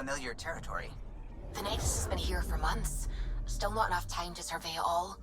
familiar territory. The Nexus has been here for months. Still not enough time to survey it all.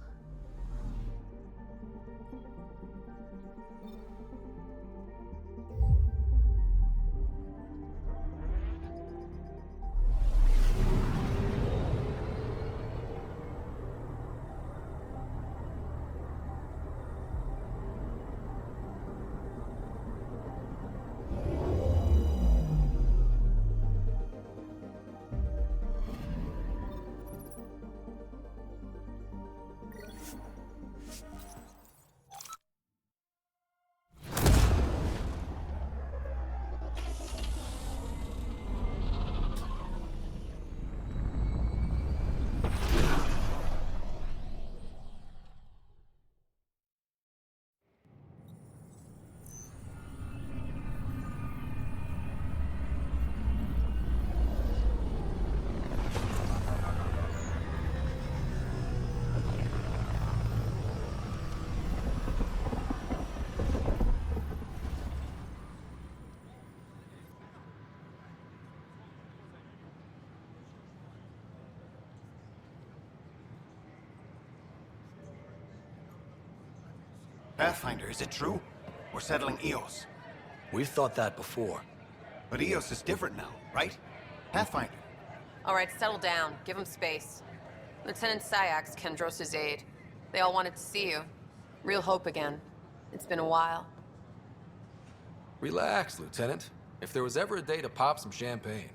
Pathfinder, is it true? We're settling Eos. We've thought that before. But Eos is different now, right? Pathfinder. All right, settle down. Give him space. Lieutenant Syax, Kendros' aide. They all wanted to see you. Real hope again. It's been a while. Relax, Lieutenant. If there was ever a day to pop some champagne.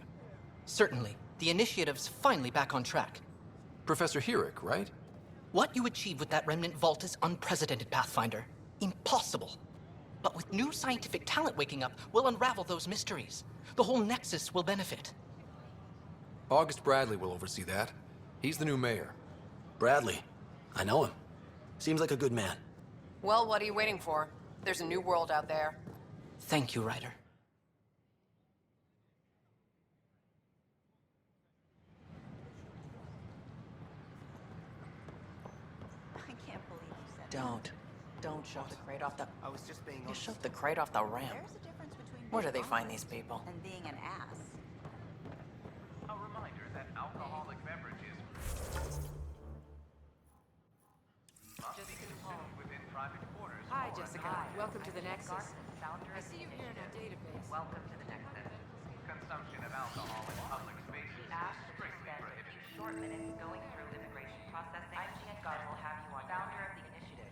Certainly. The initiative's finally back on track. Professor Herrick, right? What you achieved with that remnant vault is unprecedented, Pathfinder. Impossible. But with new scientific talent waking up, we'll unravel those mysteries. The whole Nexus will benefit. August Bradley will oversee that. He's the new mayor. Bradley. I know him. Seems like a good man. Well, what are you waiting for? There's a new world out there. Thank you, Ryder. I can't believe you said Don't shove the crate off the... I was just being You honest. shoved the crate off the ramp. there's a difference between Where do being they find honest these people? and being an ass. A reminder that alcoholic beverages must be consumed within private quarters. Hi, Jessica. Welcome to the Nexus. I see you here in our database. Welcome to the Nexus. Consumption of alcohol in public spaces is strictly prohibited. Short minutes going through immigration processing. I'm Jan God will have you on founder of the initiative.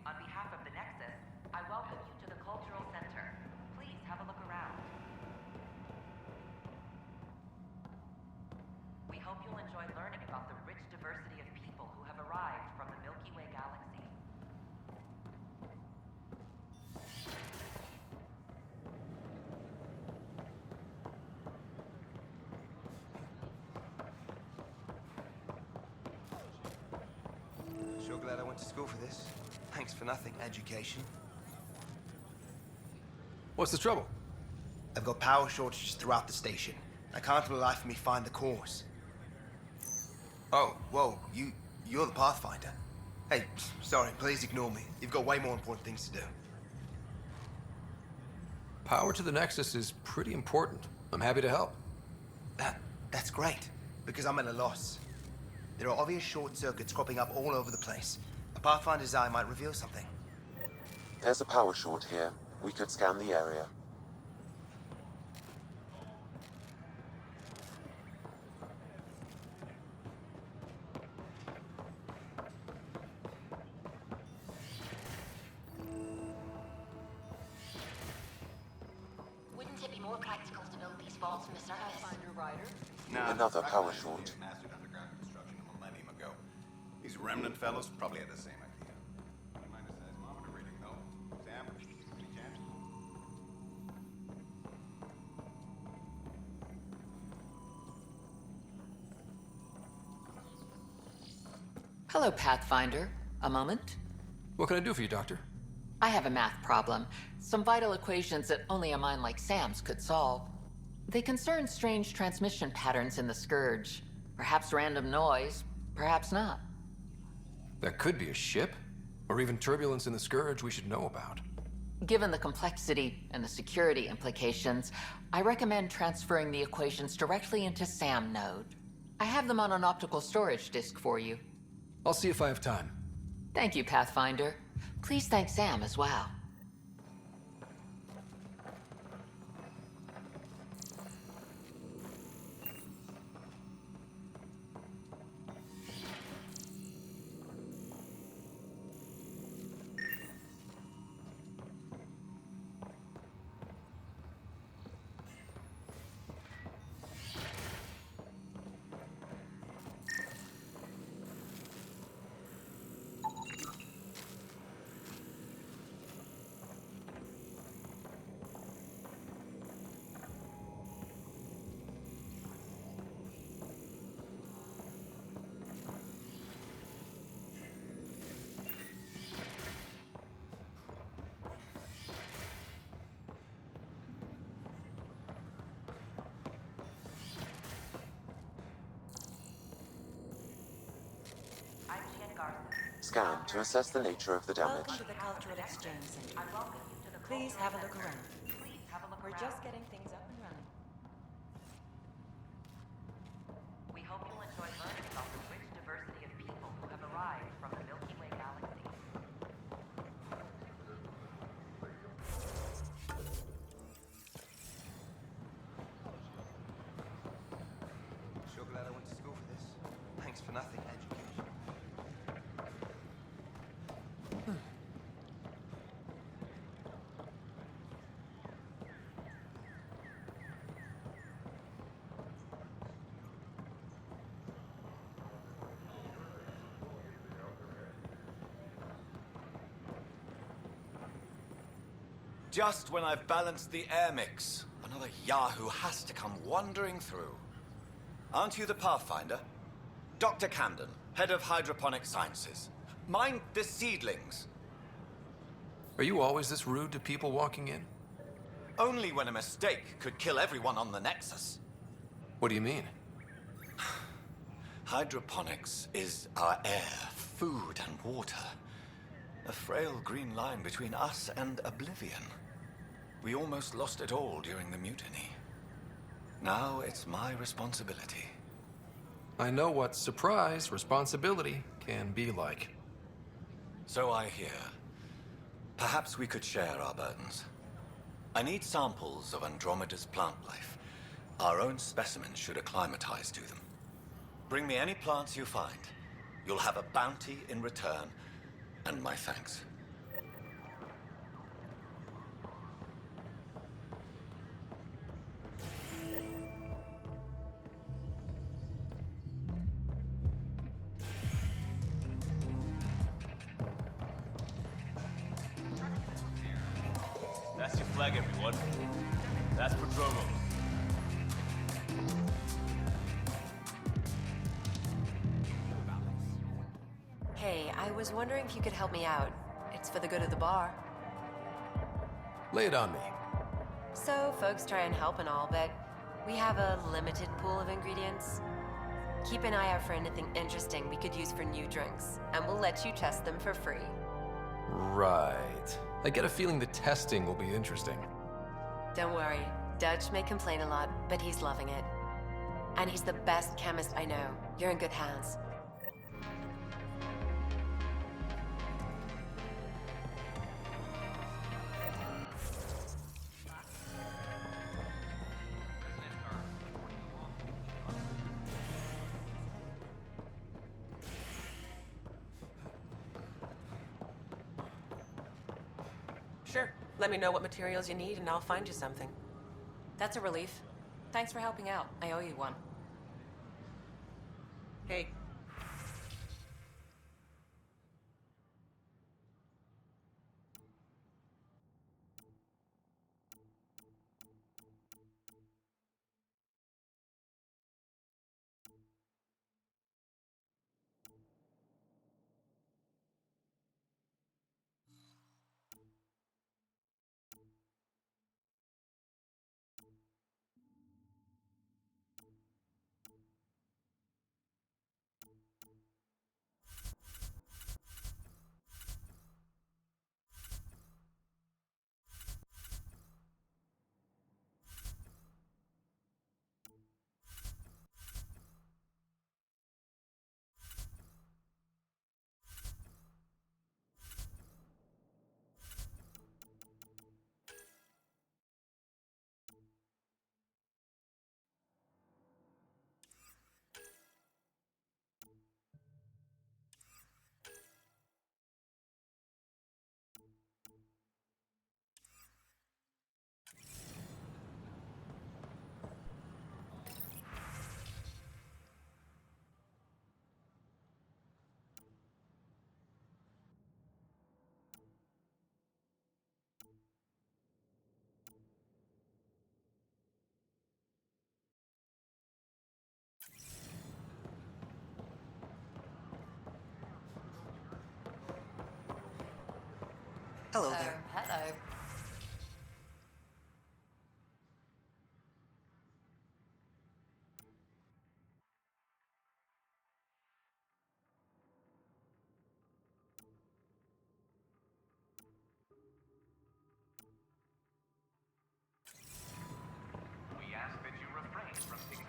On behalf of the Nexus, I welcome you to the Cultural Center. Please have a look around. We hope you'll enjoy learning about the rich diversity of people who have arrived from the Milky Way galaxy. Sure glad I went to school for this. Thanks for nothing, education. What's the trouble? I've got power shortages throughout the station. I can't for the life of me find the cause. Oh, whoa, you're the Pathfinder. Hey, sorry, please ignore me. You've got way more important things to do. Power to the Nexus is pretty important. I'm happy to help. That's great, because I'm at a loss. There are obvious short circuits cropping up all over the place. A Pathfinder's eye might reveal something. There's a power short here. We could scan the area. Wouldn't it be more practical to build these vaults from the surface? Pathfinder Ryder. Another power short. Mastered underground construction a millennium ago. These remnant fellows probably had the same idea. Don't mind the seismometer reading, though. Sam, any chance? Hello, Pathfinder. A moment? What can I do for you, Doctor? I have a math problem. Some vital equations that only a mind like Sam's could solve. They concern strange transmission patterns in the Scourge. Perhaps random noise, perhaps not. That could be a ship, or even turbulence in the Scourge we should know about. Given the complexity and the security implications, I recommend transferring the equations directly into SAM node. I have them on an optical storage disk for you. I'll see if I have time. Thank you, Pathfinder. Please thank Sam as well. Scan to assess the nature of the damage. Welcome to the Cultural Exchange Center. Please have a look around. We're just getting things up and running. We hope you'll enjoy learning about the rich diversity of people who have arrived from the Milky Way galaxy. Sure glad I went to school for this. Thanks for nothing, education. Just when I've balanced the air mix, another Yahoo has to come wandering through. Aren't you the Pathfinder? Dr. Camden, head of hydroponic sciences. Mind the seedlings. Are you always this rude to people walking in? Only when a mistake could kill everyone on the Nexus. What do you mean? Hydroponics is our air, food, and water. A frail green line between us and oblivion. We almost lost it all during the mutiny. Now it's my responsibility. I know what surprise responsibility can be like. So I hear. Perhaps we could share our burdens. I need samples of Andromeda's plant life. Our own specimens should acclimatize to them. Bring me any plants you find. You'll have a bounty in return, and my thanks. That's your flag, everyone. That's Prodromo. Hey, I was wondering if you could help me out. It's for the good of the bar. Lay it on me. So, folks try and help and all, but we have a limited pool of ingredients. Keep an eye out for anything interesting we could use for new drinks, and we'll let you test them for free. Right. I get a feeling the testing will be interesting. Don't worry. Dutch may complain a lot, but he's loving it. And he's the best chemist I know. You're in good hands. Sure. Let me know what materials you need and I'll find you something. That's a relief. Thanks for helping out. I owe you one. Hey, Hello there. Hello. We ask that you refrain from taking...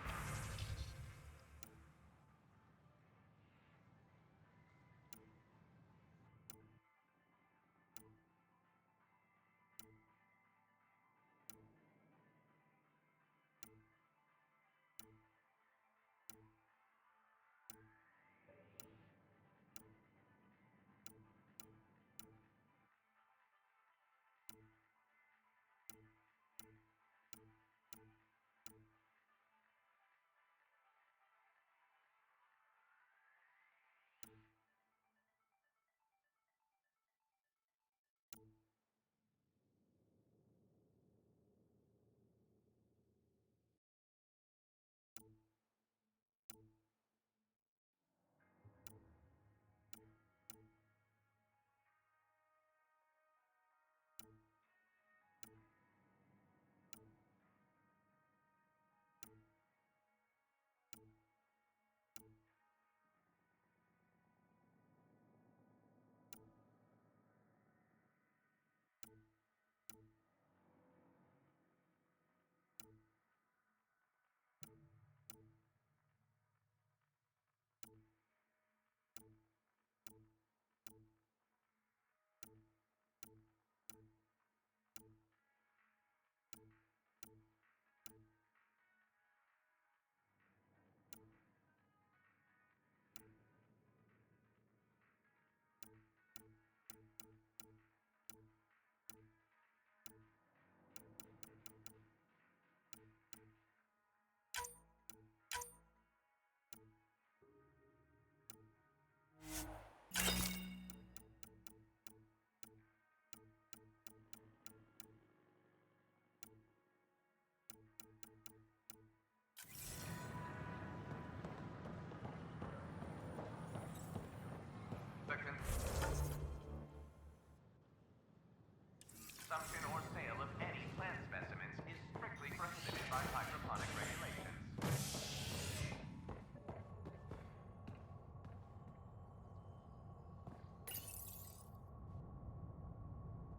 Consumption or sale of any plant specimens is strictly prohibited by hydroponic regulations.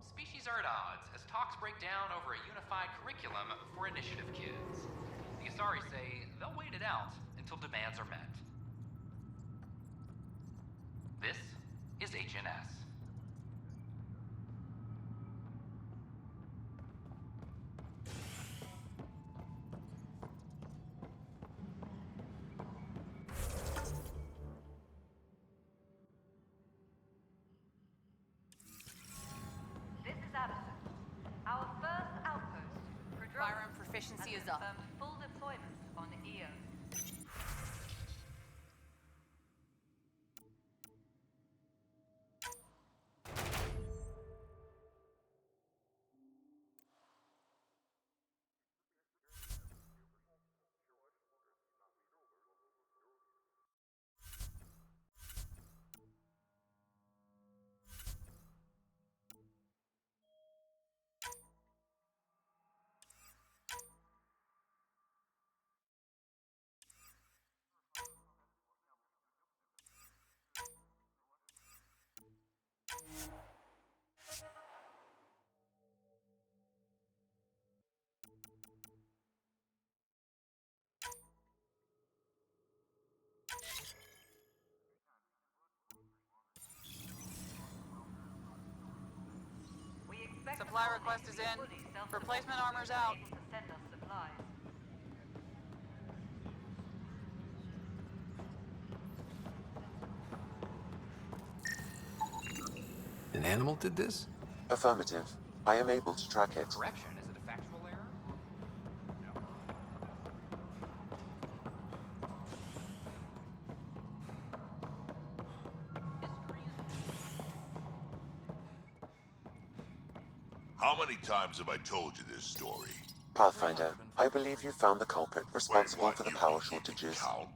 Species are at odds as talks break down over a unified curriculum for initiative kids. The Asari say they'll wait it out until demands are met. This is HNS. This is Addison. Our first outpost, Firearm proficiency is up. confirmed full deployment on EO. Supply request is in. Replacement armor's out. Send us supplies. An animal did this? Affirmative. I am able to track it. Correction, is it a factual error? How many times have I told you this story? Pathfinder, I believe you found the culprit responsible Wait, for the you power think you can shortages. count?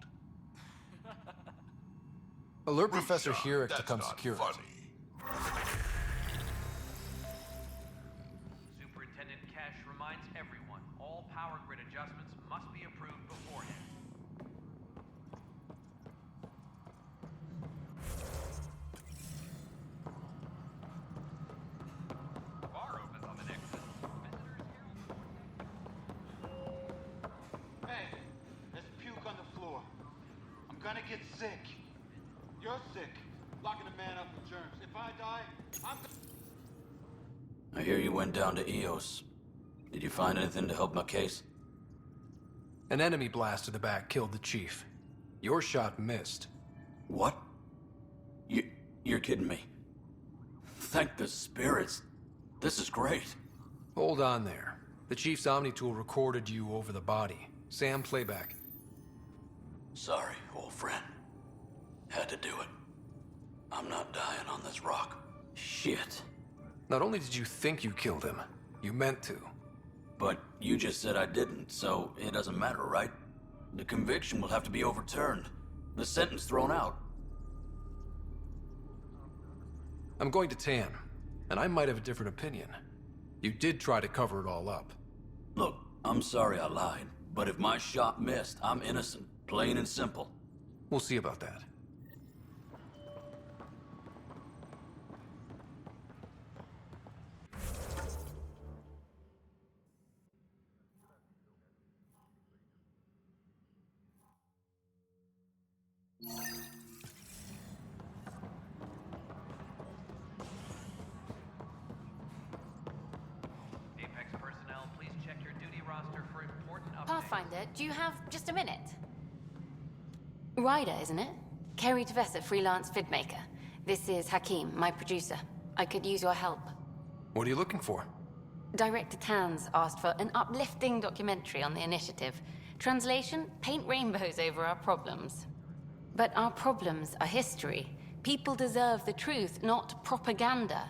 Alert Professor Rusha, Herrick to that's come not secure it. funny. gonna get sick. You're sick. Locking a man up with germs. If I die, I'm... I hear you went down to EOS. Did you find anything to help my case? An enemy blast to the back killed the chief. Your shot missed. What? You're kidding me. Thank the spirits. This is great. Hold on there. The chief's Omni tool recorded you over the body. Sam, playback. Sorry, old friend. Had to do it. I'm not dying on this rock. Shit. Not only did you think you killed him, you meant to. But you just said I didn't, so it doesn't matter, right? The conviction will have to be overturned. The sentence thrown out. I'm going to Tan, and I might have a different opinion. You did try to cover it all up. Look, I'm sorry I lied, but if my shot missed, I'm innocent. Plain and simple. We'll see about that. Apex personnel, please check your duty roster for important updates. Pathfinder, do you have just a minute? Ryder, isn't it? Kerry Tavessa, freelance vidmaker. This is Hakim, my producer. I could use your help. What are you looking for? Director Tans asked for an uplifting documentary on the initiative. Translation, paint rainbows over our problems. But our problems are history. People deserve the truth, not propaganda.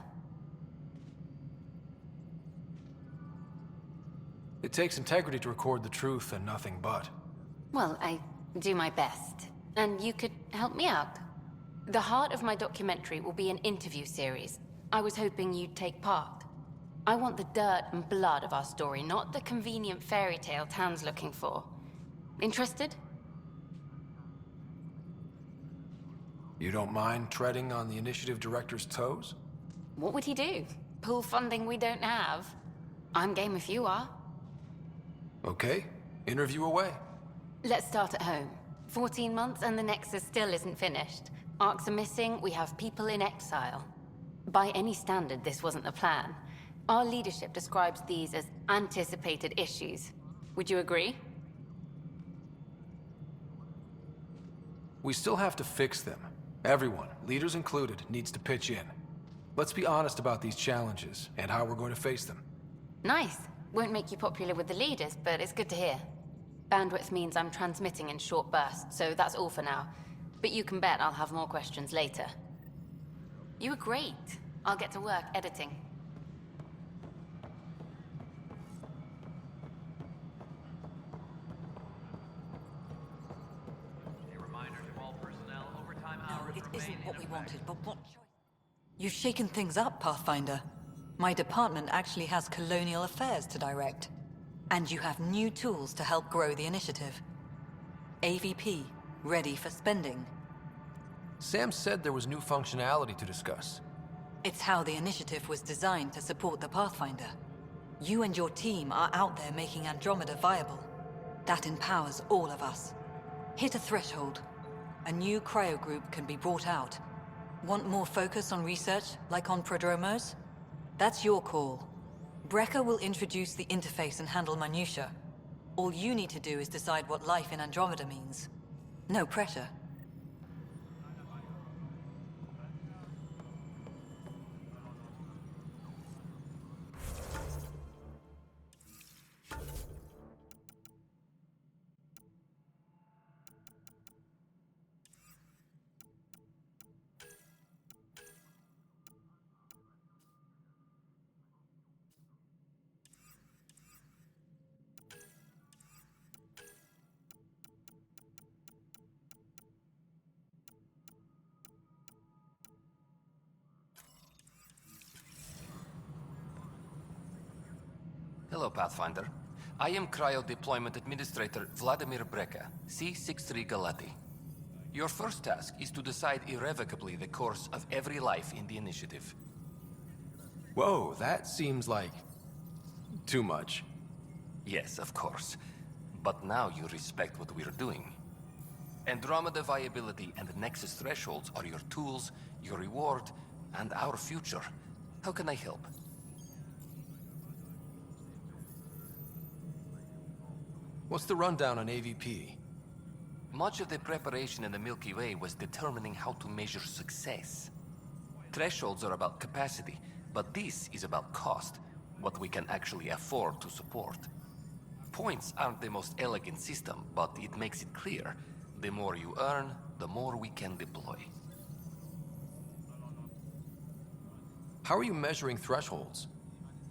It takes integrity to record the truth and nothing but. Well, I do my best. And you could help me out. The heart of my documentary will be an interview series. I was hoping you'd take part. I want the dirt and blood of our story, not the convenient fairy tale Tan's looking for. Interested? You don't mind treading on the initiative director's toes? What would he do? Pull funding we don't have? I'm game if you are. Okay, interview away. Let's start at home. 14 months and the Nexus still isn't finished. Arcs are missing, we have people in exile. By any standard, this wasn't the plan. Our leadership describes these as anticipated issues. Would you agree? We still have to fix them. Everyone, leaders included, needs to pitch in. Let's be honest about these challenges and how we're going to face them. Nice. Won't make you popular with the leaders, but it's good to hear. Bandwidth means I'm transmitting in short bursts, so that's all for now. But you can bet I'll have more questions later. You were great. I'll get to work editing. A reminder to all personnel, overtime hours It remain isn't what in we effect. wanted, but what choice? You've shaken things up, Pathfinder. My department actually has colonial affairs to direct. And you have new tools to help grow the initiative. AVP, ready for spending. Sam said there was new functionality to discuss. It's how the initiative was designed to support the Pathfinder. You and your team are out there making Andromeda viable. That empowers all of us. Hit a threshold. A new cryo group can be brought out. Want more focus on research, like on prodromos? That's your call. Brecker will introduce the interface and handle minutiae. All you need to do is decide what life in Andromeda means. No pressure. Hello, Pathfinder. I am Cryo Deployment Administrator Vladimir Breka, C-63 Galati. Your first task is to decide irrevocably the course of every life in the initiative. Whoa, that seems like... too much. Yes, of course. But now you respect what we're doing. Andromeda viability and Nexus thresholds are your tools, your reward, and our future. How can I help? What's the rundown on AVP? Much of the preparation in the Milky Way was determining how to measure success. Thresholds are about capacity, but this is about cost, what we can actually afford to support. Points aren't the most elegant system, but it makes it clear. The more you earn, the more we can deploy. How are you measuring thresholds?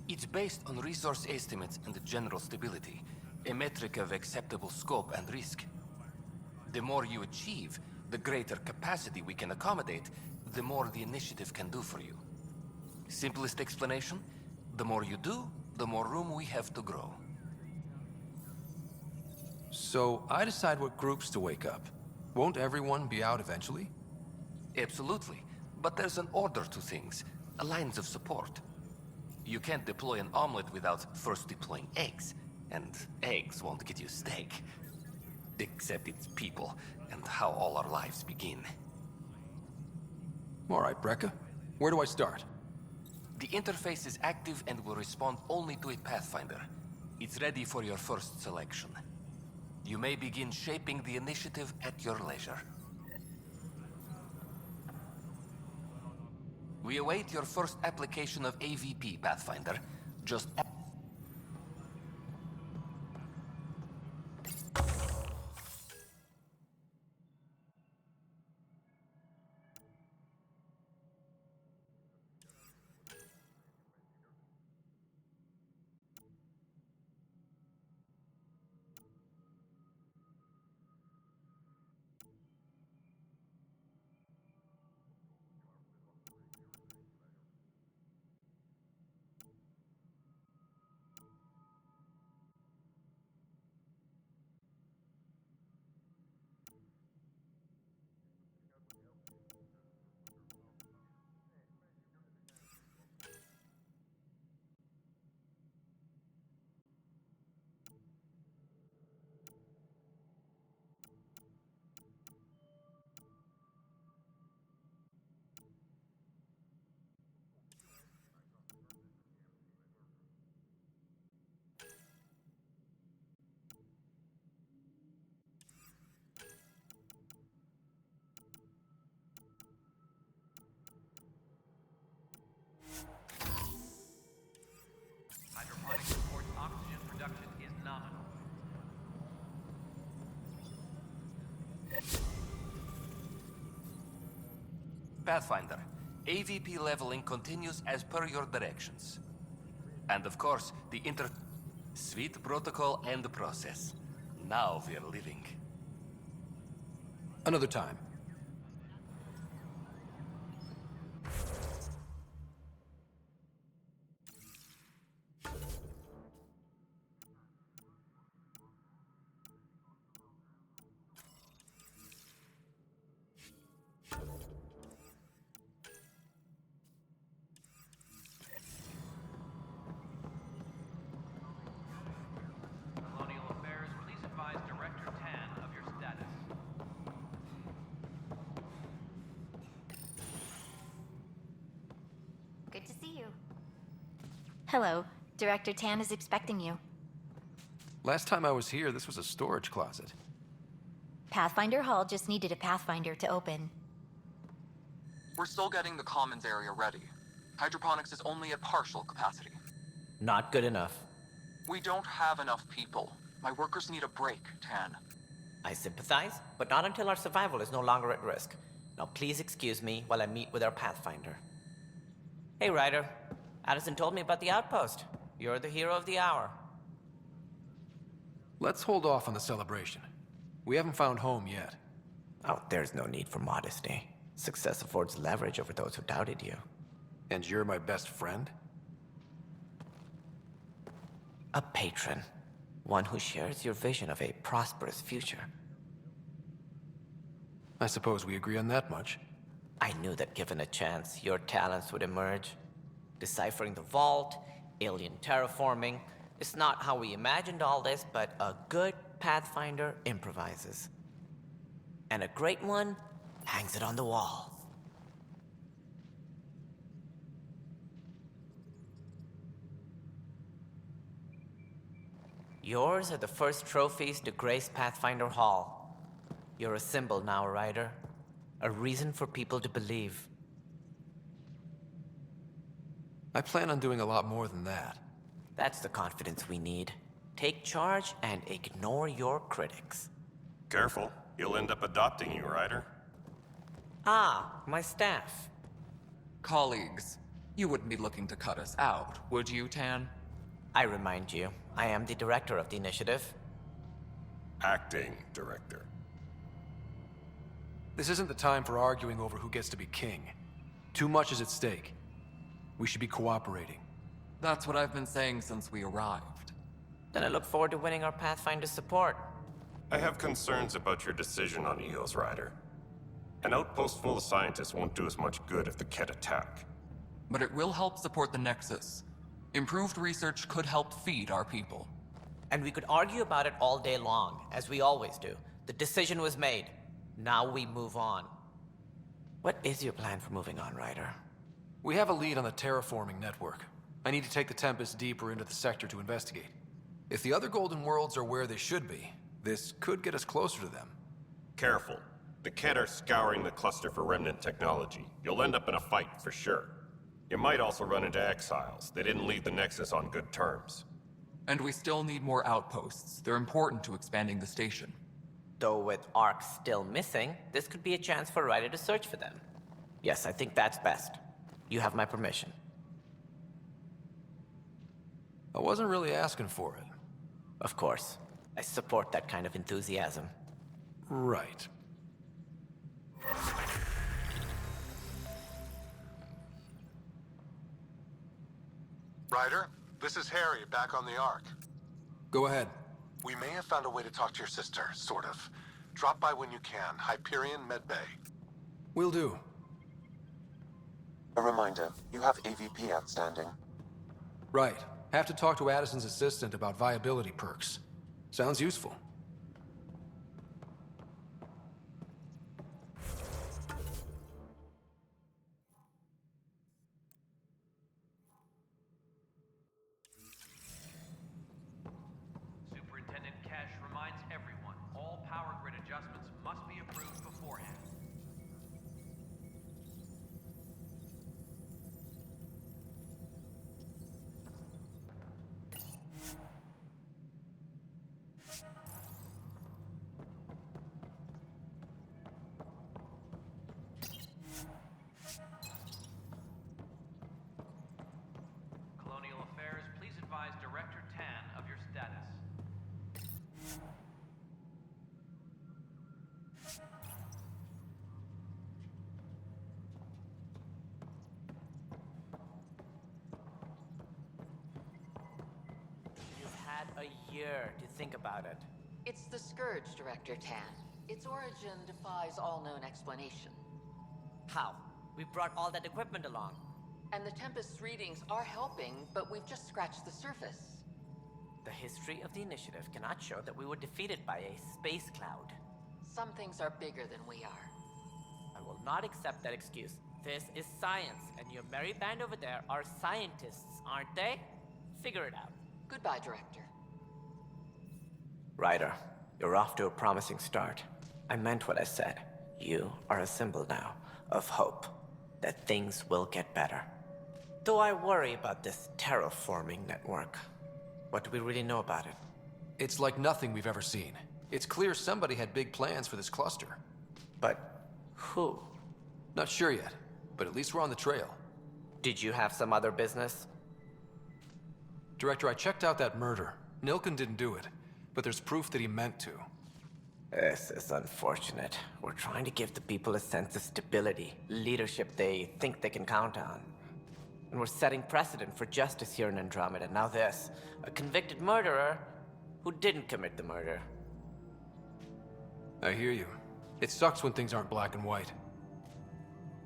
It's based on resource estimates and general stability, a metric of acceptable scope and risk. The more you achieve, the greater capacity we can accommodate, the more the initiative can do for you. Simplest explanation, the more you do, the more room we have to grow. So I decide what groups to wake up. Won't everyone be out eventually? Absolutely, but there's an order to things, lines of support. You can't deploy an omelet without first deploying eggs, and eggs won't get you steak. Except it's people, and how all our lives begin. All right, Brekka. Where do I start? The interface is active and will respond only to a Pathfinder. It's ready for your first selection. You may begin shaping the initiative at your leisure. We await your first application of AVP, Pathfinder. Just... Hydroponics reports oxygen production is nominal. Pathfinder, AVP leveling continues as per your directions. And of course, the Sweet protocol and process. Now we're living. Another time. Colonial Affairs, please advise Director Tan of your status. Good to see you. Hello. Director Tan is expecting you. Last time I was here, this was a storage closet. Pathfinder Hall just needed a Pathfinder to open. We're still getting the commons area ready. Hydroponics is only at partial capacity. Not good enough. We don't have enough people. My workers need a break, Tan. I sympathize, but not until our survival is no longer at risk. Now please excuse me while I meet with our Pathfinder. Hey, Ryder. Addison told me about the outpost. You're the hero of the hour. Let's hold off on the celebration. We haven't found home yet. Oh, there's no need for modesty. Success affords leverage over those who doubted you. And you're my best friend? A patron. One who shares your vision of a prosperous future. I suppose we agree on that much. I knew that given a chance, your talents would emerge. Deciphering the vault, alien terraforming. It's not how we imagined all this, but a good Pathfinder improvises. And a great one hangs it on the wall. Yours are the first trophies to grace Pathfinder Hall. You're a symbol now, Ryder. A reason for people to believe. I plan on doing a lot more than that. That's the confidence we need. Take charge and ignore your critics. Careful. He'll end up adopting you, Ryder. Ah, my staff. Colleagues, you wouldn't be looking to cut us out, would you, Tan? I remind you, I am the director of the initiative. Acting director. This isn't the time for arguing over who gets to be king. Too much is at stake. We should be cooperating. That's what I've been saying since we arrived. Then I look forward to winning our Pathfinder support. I have concerns about your decision on Eos, Ryder. An outpost full of scientists won't do us much good if the Kett attack. But it will help support the Nexus. Improved research could help feed our people. And we could argue about it all day long, as we always do. The decision was made. Now we move on. What is your plan for moving on, Ryder? We have a lead on the terraforming network. I need to take the Tempest deeper into the sector to investigate. If the other Golden Worlds are where they should be, this could get us closer to them. Careful. The Kett are scouring the cluster for remnant technology. You'll end up in a fight, for sure. You might also run into exiles. They didn't leave the Nexus on good terms. And we still need more outposts. They're important to expanding the station. Though with Ark still missing, this could be a chance for Ryder to search for them. Yes, I think that's best. You have my permission. I wasn't really asking for it. Of course. I support that kind of enthusiasm. Right. Ryder, this is Harry, back on the Ark. Go ahead. We may have found a way to talk to your sister, sort of. Drop by when you can. Hyperion Medbay. Will do. A reminder, you have AVP outstanding. Right. Have to talk to Addison's assistant about viability perks. Sounds useful. Superintendent Cash reminds everyone, all power grid adjustments must be approved beforehand. Colonial Affairs, please advise Director Tan of your status. You've had a year to think about it. It's the Scourge, Director Tan. Its origin defies all known explanation. How? We brought all that equipment along. And the Tempest's readings are helping, but we've just scratched the surface. The history of the initiative cannot show that we were defeated by a space cloud. Some things are bigger than we are. I will not accept that excuse. This is science, and your merry band over there are scientists, aren't they? Figure it out. Goodbye, Director. Ryder, you're off to a promising start. I meant what I said. You are a symbol now of hope that things will get better. Though I worry about this terraforming network. What do we really know about it? It's like nothing we've ever seen. It's clear somebody had big plans for this cluster. But who? Not sure yet, but at least we're on the trail. Did you have some other business? Director, I checked out that murder. Nilken didn't do it, but there's proof that he meant to. This is unfortunate. We're trying to give the people a sense of stability, leadership they think they can count on. And we're setting precedent for justice here in Andromeda. Now this, a convicted murderer who didn't commit the murder. I hear you. It sucks when things aren't black and white.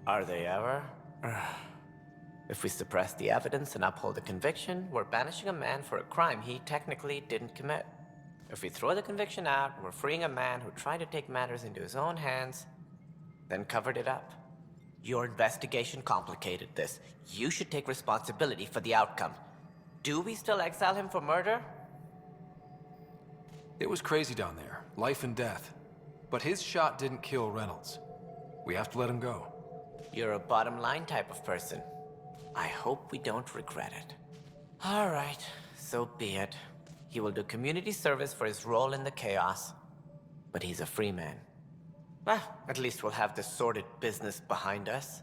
Are they ever? If we suppress the evidence and uphold the conviction, we're banishing a man for a crime he technically didn't commit. If we throw the conviction out, we're freeing a man who tried to take matters into his own hands, then covered it up. Your investigation complicated this. You should take responsibility for the outcome. Do we still exile him for murder? It was crazy down there, life and death. But his shot didn't kill Reynolds. We have to let him go. You're a bottom line type of person. I hope we don't regret it. All right, so be it. He will do community service for his role in the chaos. But he's a free man. Well, at least we'll have this sordid business behind us.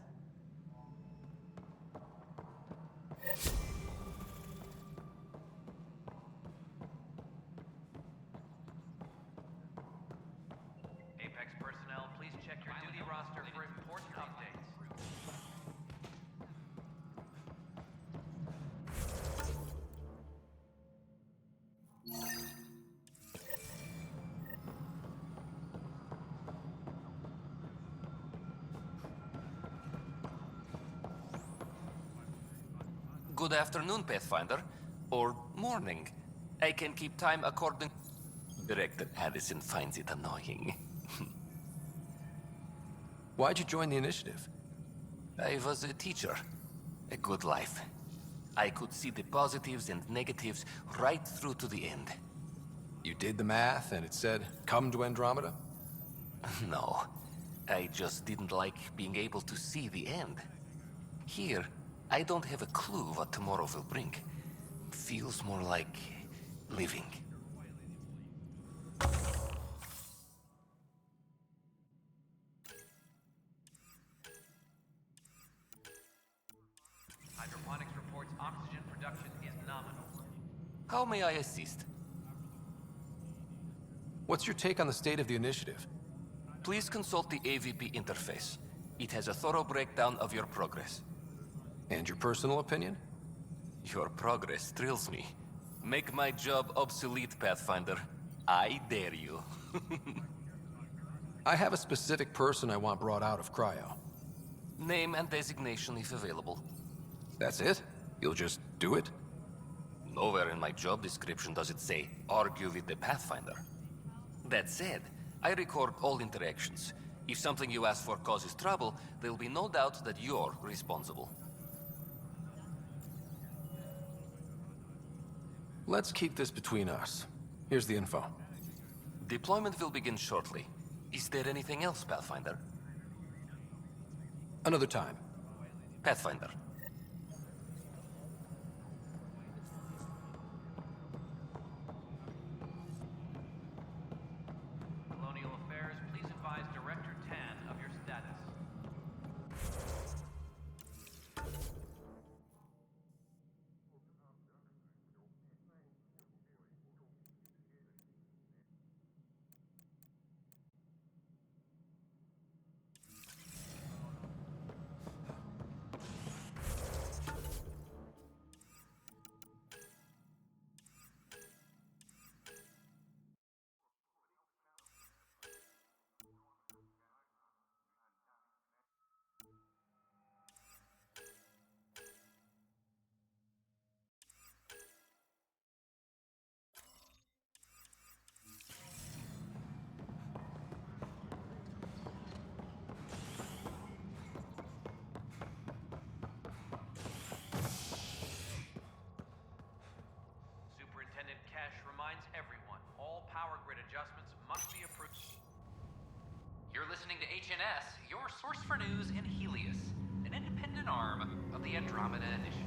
Apex personnel, please check your duty roster for important updates. Good afternoon, Pathfinder. Or morning. I can keep time according... Director Addison finds it annoying. Why'd you join the initiative? I was a teacher. A good life. I could see the positives and negatives right through to the end. You did the math and it said, come to Andromeda? No. I just didn't like being able to see the end. Here, I don't have a clue what tomorrow will bring. Feels more like living. Hydroponics reports oxygen production is nominal. How may I assist? What's your take on the state of the initiative? Please consult the AVP interface. It has a thorough breakdown of your progress. And your personal opinion? Your progress thrills me. Make my job obsolete, Pathfinder. I dare you. I have a specific person I want brought out of cryo. Name and designation if available. That's it? You'll just do it? Nowhere in my job description does it say, argue with the Pathfinder. That said, I record all interactions. If something you ask for causes trouble, there will be no doubt that you're responsible. Let's keep this between us. Here's the info. Deployment will begin shortly. Is there anything else, Pathfinder? Another time. Pathfinder. Colonial Affairs, please advise Director Tan of your status. Superintendent Cash reminds everyone, all power grid adjustments must be approved. You're listening to HNS, your source for news in Helios, an independent arm of the Andromeda Initiative.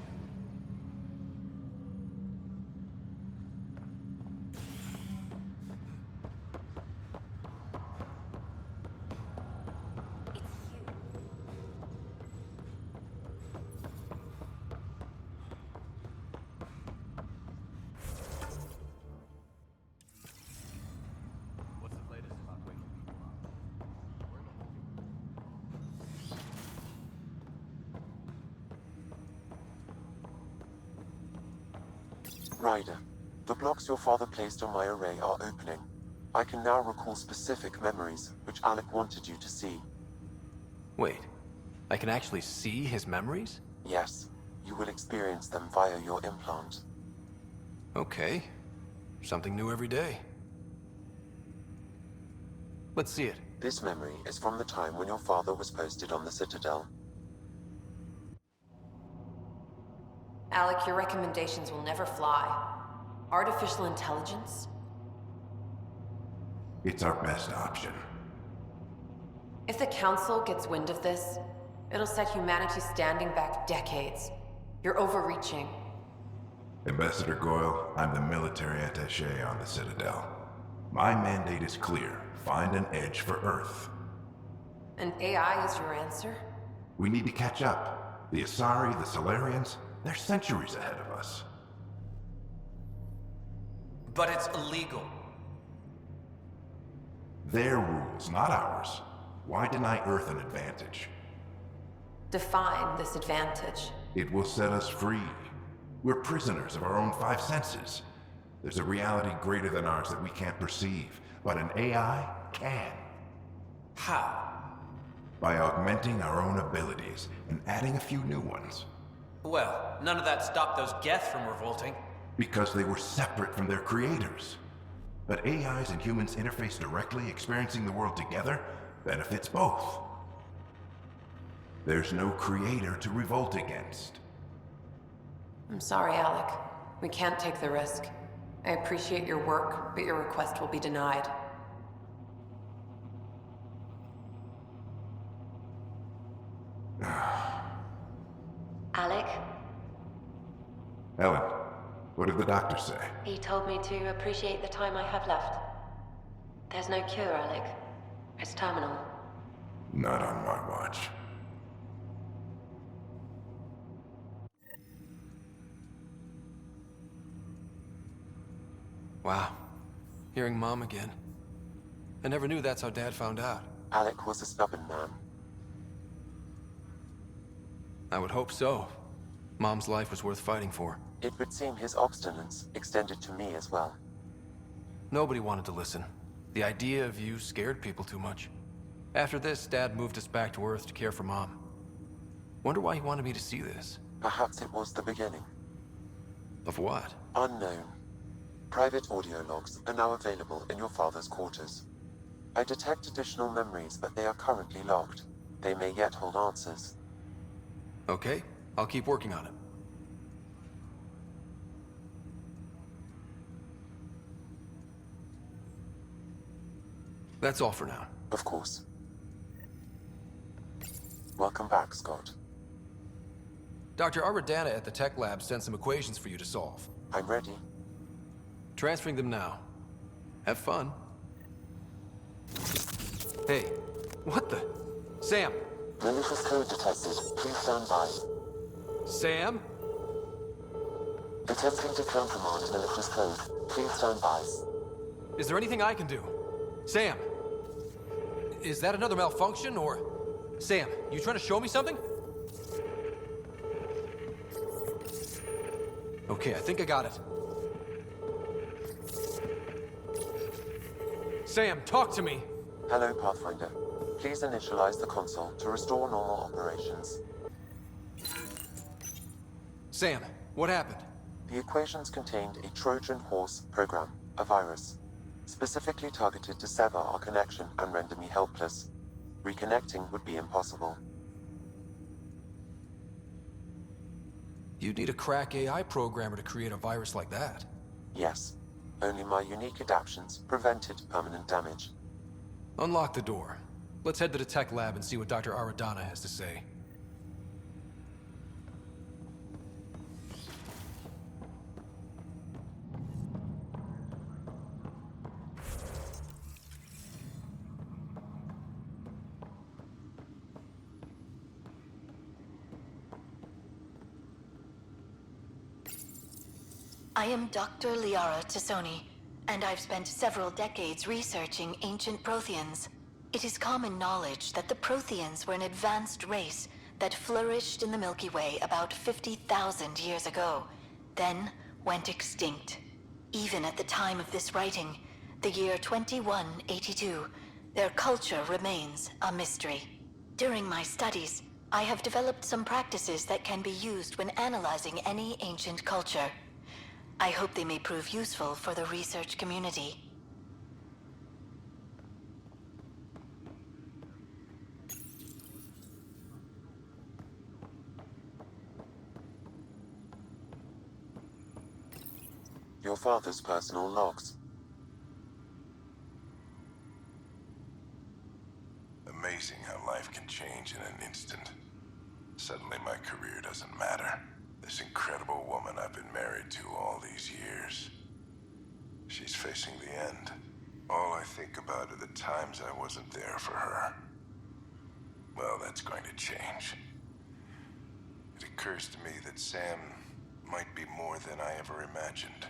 What's the latest about waking people up? We're in a Ryder, the blocks your father placed on my array are opening. I can now recall specific memories, which Alec wanted you to see. Wait, I can actually see his memories? Yes, you will experience them via your implant. Okay. Something new every day. Let's see it. This memory is from the time when your father was posted on the Citadel. Alec, your recommendations will never fly. Artificial intelligence? It's our best option. If the Council gets wind of this, it'll set humanity standing back decades. You're overreaching. Ambassador Goyle, I'm the military attaché on the Citadel. My mandate is clear. Find an edge for Earth. And AI is your answer? We need to catch up. The Asari, the Solarians, they're centuries ahead of us. But it's illegal. Their rules, not ours. Why deny Earth an advantage? Define this advantage. It will set us free. We're prisoners of our own five senses. There's a reality greater than ours that we can't perceive, but an AI can. How? By augmenting our own abilities and adding a few new ones. Well, none of that stopped those Geth from revolting. Because they were separate from their creators. But AIs and humans interface directly, experiencing the world together, benefits both. There's no creator to revolt against. I'm sorry, Alec. We can't take the risk. I appreciate your work, but your request will be denied. Alec? Ellen, what did the doctor say? He told me to appreciate the time I have left. There's no cure, Alec. It's terminal. Not on my watch. Wow. Hearing Mom again. I never knew that's how Dad found out. Alec was a stubborn man. I would hope so. Mom's life was worth fighting for. It would seem his obstinance extended to me as well. Nobody wanted to listen. The idea of you scared people too much. After this, Dad moved us back to Earth to care for Mom. Wonder why he wanted me to see this. Perhaps it was the beginning. Of what? Unknown. Private audio logs are now available in your father's quarters. I detect additional memories, but they are currently logged. They may yet hold answers. Okay, I'll keep working on it. That's all for now. Of course. Welcome back, Scott. Dr. Aradana at the tech lab sent some equations for you to solve. I'm ready. Transferring them now. Have fun. Hey, what the? Sam! Malicious code detected. Please stand by. Sam? Attempting to countermand malicious code. Please stand by. Is there anything I can do? Sam! Is that another malfunction, or... Sam, you trying to show me something? Okay, I think I got it. Sam, talk to me! Hello, Pathfinder. Please initialize the console to restore normal operations. Sam, what happened? The equations contained a Trojan horse program, a virus, specifically targeted to sever our connection and render me helpless. Reconnecting would be impossible. You'd need a crack AI programmer to create a virus like that. Yes. Only my unique adaptions prevented permanent damage. Unlock the door. Let's head to the tech lab and see what Dr. Aradana has to say. I am Dr. Liara Tassoni, and I've spent several decades researching ancient Protheans. It is common knowledge that the Protheans were an advanced race that flourished in the Milky Way about 50,000 years ago, then went extinct. Even at the time of this writing, the year 2182, their culture remains a mystery. During my studies, I have developed some practices that can be used when analyzing any ancient culture. I hope they may prove useful for the research community. your father's personal logs. Amazing how life can change in an instant. Suddenly my career doesn't matter. This incredible woman I've been married to all these years. She's facing the end. All I think about are the times I wasn't there for her. Well, that's going to change. It occurs to me that Sam might be more than I ever imagined.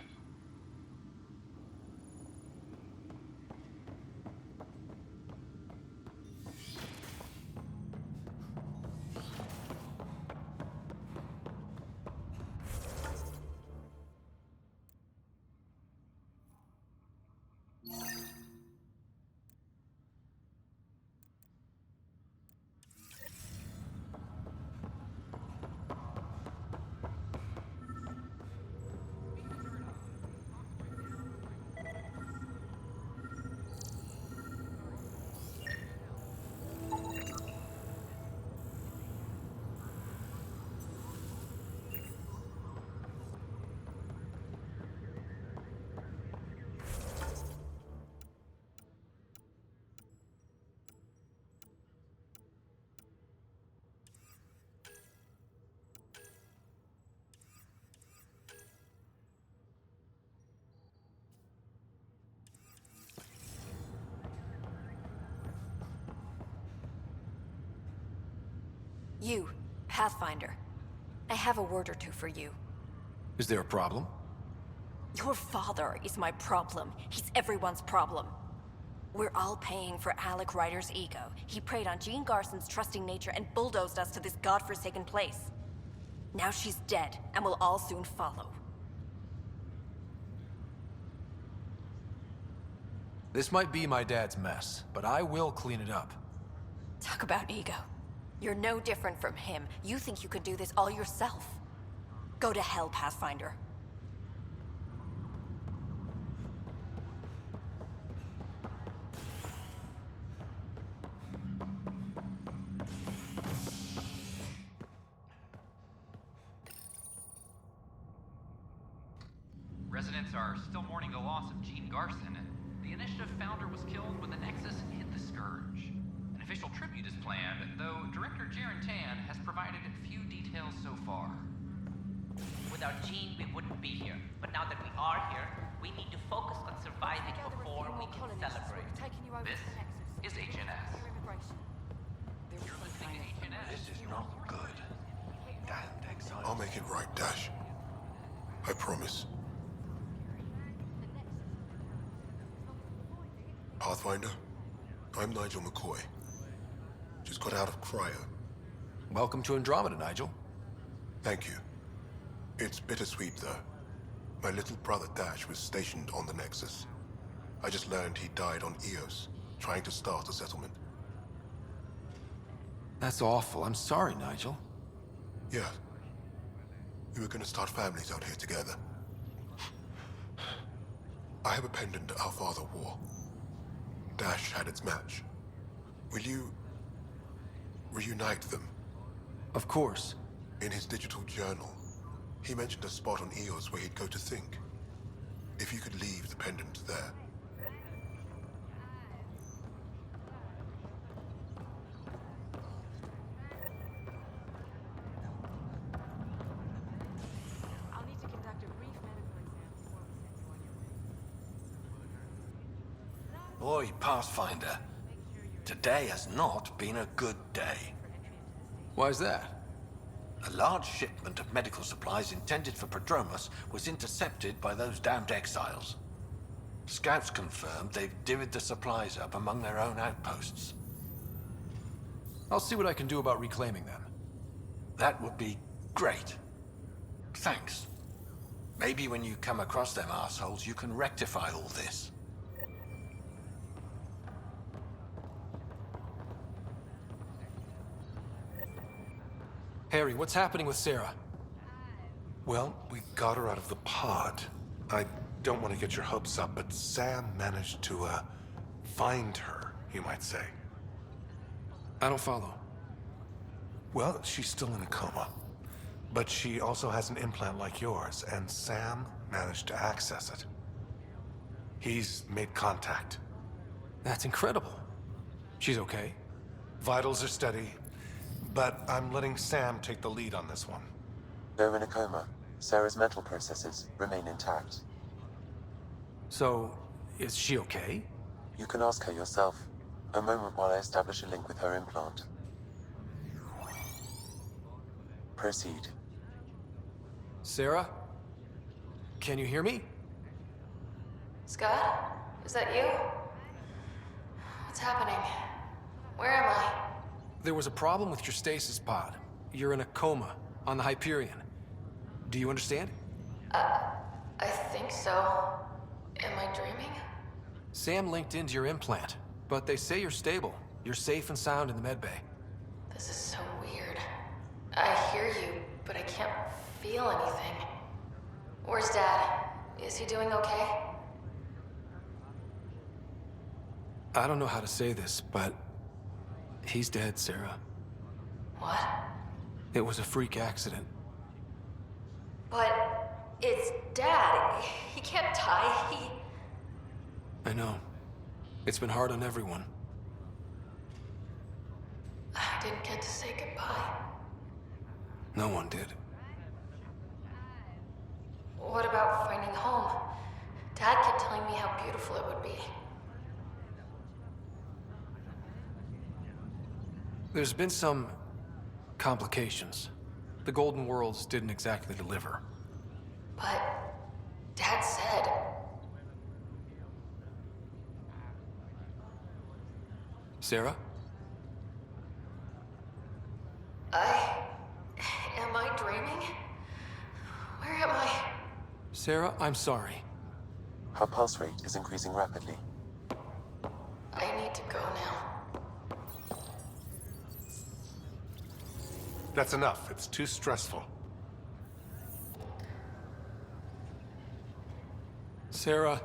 You, Pathfinder. I have a word or two for you. Is there a problem? Your father is my problem. He's everyone's problem. We're all paying for Alec Ryder's ego. He preyed on Jean Garson's trusting nature and bulldozed us to this godforsaken place. Now she's dead, and we'll all soon follow. This might be my dad's mess, but I will clean it up. Talk about ego. You're no different from him. You think you could do this all yourself. Go to hell, Pathfinder. Residents are still mourning the loss of Jean Garson. The Initiative founder was killed when the Nexus hit the Scourge. An official tribute is planned, though Director Jaren Tan has provided few details so far. Without Jean, we wouldn't be here. But now that we are here, we need to focus on surviving before we can celebrate. This is HNS. You're listening to HNS. This is not good. Damned exile. I'll make it right, Dash. I promise. Pathfinder, I'm Nigel McCoy. Just got out of cryo. Welcome to Andromeda, Nigel. Thank you. It's bittersweet, though. My little brother Dash was stationed on the Nexus. I just learned he died on Eos, trying to start a settlement. That's awful. I'm sorry, Nigel. Yeah. We were gonna start families out here together. I have a pendant our father wore. Dash had its match. Will you reunite them? Of course. In his digital journal, he mentioned a spot on Eos where he'd go to think. If you could leave the pendant there. I'll need to conduct a brief medical exam before we send you on your way. Oi, Pathfinder. Today has not been a good day. Why's that? A large shipment of medical supplies intended for Prodromos was intercepted by those damned exiles. Scouts confirmed they've divvied the supplies up among their own outposts. I'll see what I can do about reclaiming them. That would be great. Thanks. Maybe when you come across them assholes, you can rectify all this. Harry, what's happening with Sarah? Well, we got her out of the pod. I don't want to get your hopes up, but Sam managed to, find her, you might say. I don't follow. Well, she's still in a coma. But she also has an implant like yours, and Sam managed to access it. He's made contact. That's incredible. She's okay? Vitals are steady, but I'm letting Sam take the lead on this one. Though in a coma, Sarah's mental processes remain intact. So, is she okay? You can ask her yourself. A moment while I establish a link with her implant. Proceed. Sarah? Can you hear me? Scott? Is that you? What's happening? Where am I? There was a problem with your stasis pod. You're in a coma on the Hyperion. Do you understand? I think so. Am I dreaming? Sam linked into your implant, but they say you're stable. You're safe and sound in the medbay. This is so weird. I hear you, but I can't feel anything. Where's Dad? Is he doing okay? I don't know how to say this, but he's dead, Sarah. What? It was a freak accident. But it's Dad. He can't die. I know. It's been hard on everyone. I didn't get to say goodbye. No one did. What about finding home? Dad kept telling me how beautiful it would be. There's been some complications. The Golden Worlds didn't exactly deliver. But Dad said... Sarah? Am I dreaming? Where am I? Sarah, I'm sorry. Her pulse rate is increasing rapidly. I need to go now. That's enough. It's too stressful. Sarah.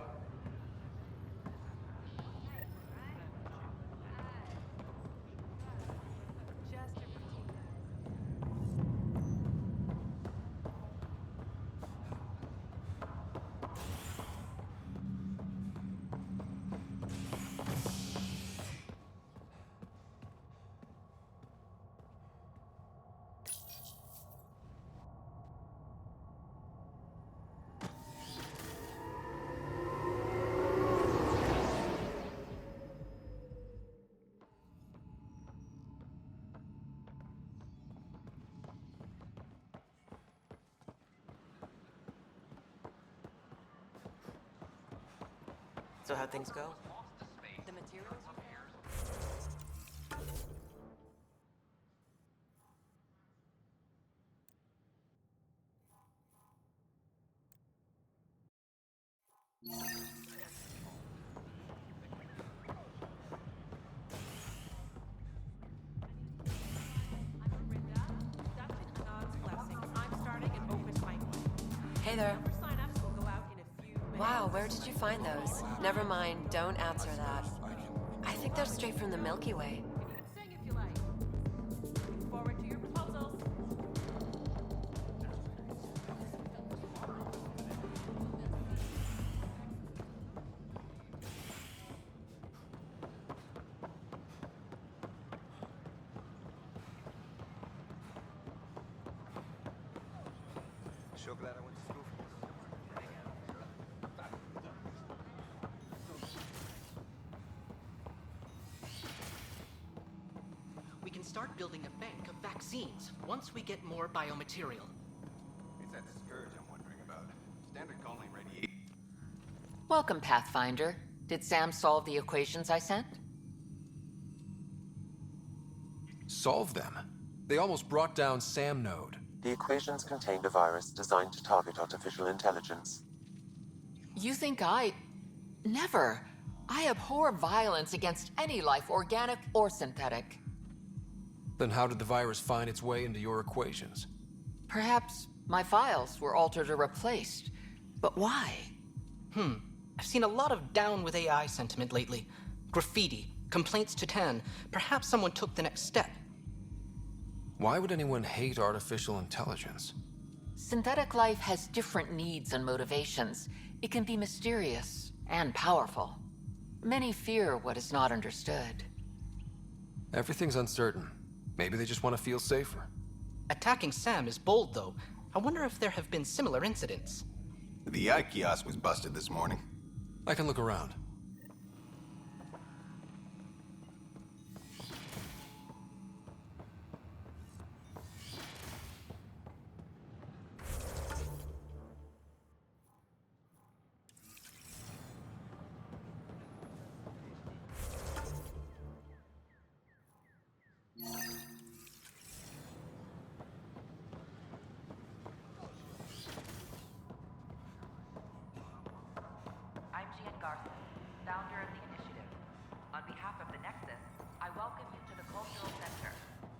So how'd things go? The materials? Hey there. Wow, where did you find those? Never mind, don't answer that. I think they're straight from the Milky Way. So glad I went to school for this. We can start building a bank of vaccines once we get more biomaterial. It's that scourge I'm wondering about. Standard calling radiation. Welcome, Pathfinder. Did Sam solve the equations I sent? Solve them? They almost brought down Sam Node. The equations contained a virus designed to target artificial intelligence. You think Never. I abhor violence against any life, organic or synthetic. Then how did the virus find its way into your equations? Perhaps my files were altered or replaced. But why? I've seen a lot of down with AI sentiment lately. Graffiti, complaints to 10. Perhaps someone took the next step. Why would anyone hate artificial intelligence? Synthetic life has different needs and motivations. It can be mysterious and powerful. Many fear what is not understood. Everything's uncertain. Maybe they just want to feel safer. Attacking Sam is bold, though. I wonder if there have been similar incidents. The eye kiosk was busted this morning. I can look around. I'm Gian Garson, founder of the initiative. On behalf of the Nexus, I welcome you to the Cultural Center.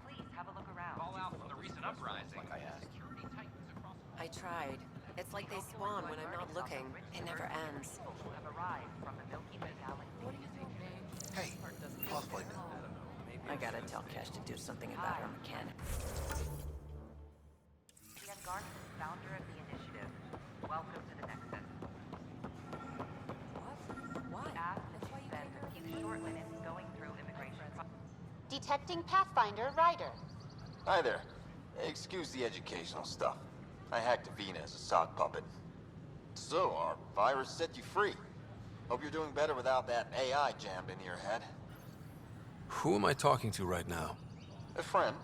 Please have a look around. Fall out from the recent uprising. Like I asked. Security tightens across the I tried. It's like they spawn when I'm not looking. It never ends. People have arrived from the Milky Way galaxy. What do you think, Hey, Pathfinder. I gotta tell Cash to do something about her mechanic. Gian Garson, founder of the initiative. Welcome to the Nexus. What? Ask that you spend a few short minutes going through immigration. Detecting Pathfinder Ryder. Hi there. Excuse the educational stuff. I hacked Avina as a sock puppet. So, our virus set you free. Hope you're doing better without that AI jammed into your head. Who am I talking to right now? A friend.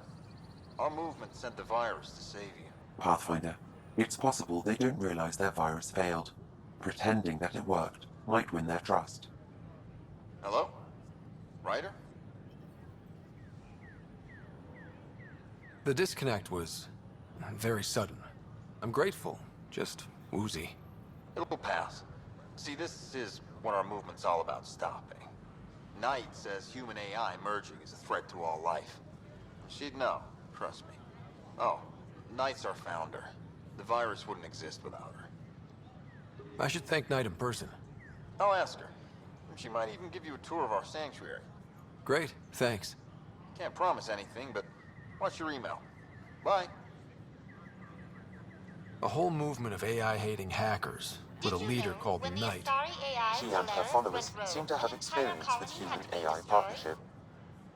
Our movement sent the virus to save you. Pathfinder, it's possible they don't realize their virus failed. Pretending that it worked might win their trust. Hello? Ryder? The disconnect was very sudden. I'm grateful, just woozy. It'll pass. See, this is what our movement's all about stopping. Knight says human AI merging is a threat to all life. She'd know, trust me. Oh, Knight's our founder. The virus wouldn't exist without her. I should thank Knight in person. I'll ask her. She might even give you a tour of our sanctuary. Great, thanks. Can't promise anything, but watch your email. Bye. A whole movement of AI-hating hackers with a leader called Knight. She and her followers seem to have experience with human-AI partnership.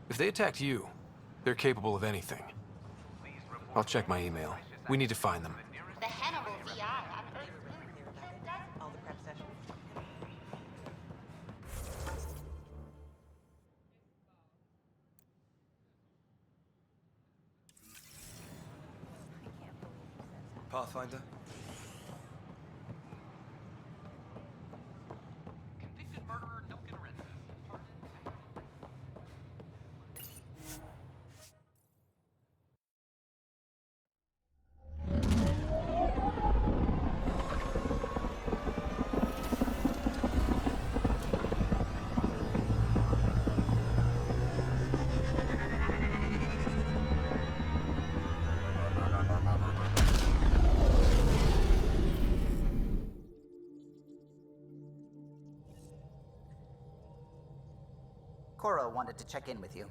If they attacked you, they're capable of anything. I'll check my email. We need to find them. The Hannibal VI on Earth. All the prep sessions. Pathfinder? convicted murderer Nilken Renton. Cora wanted to check in with you.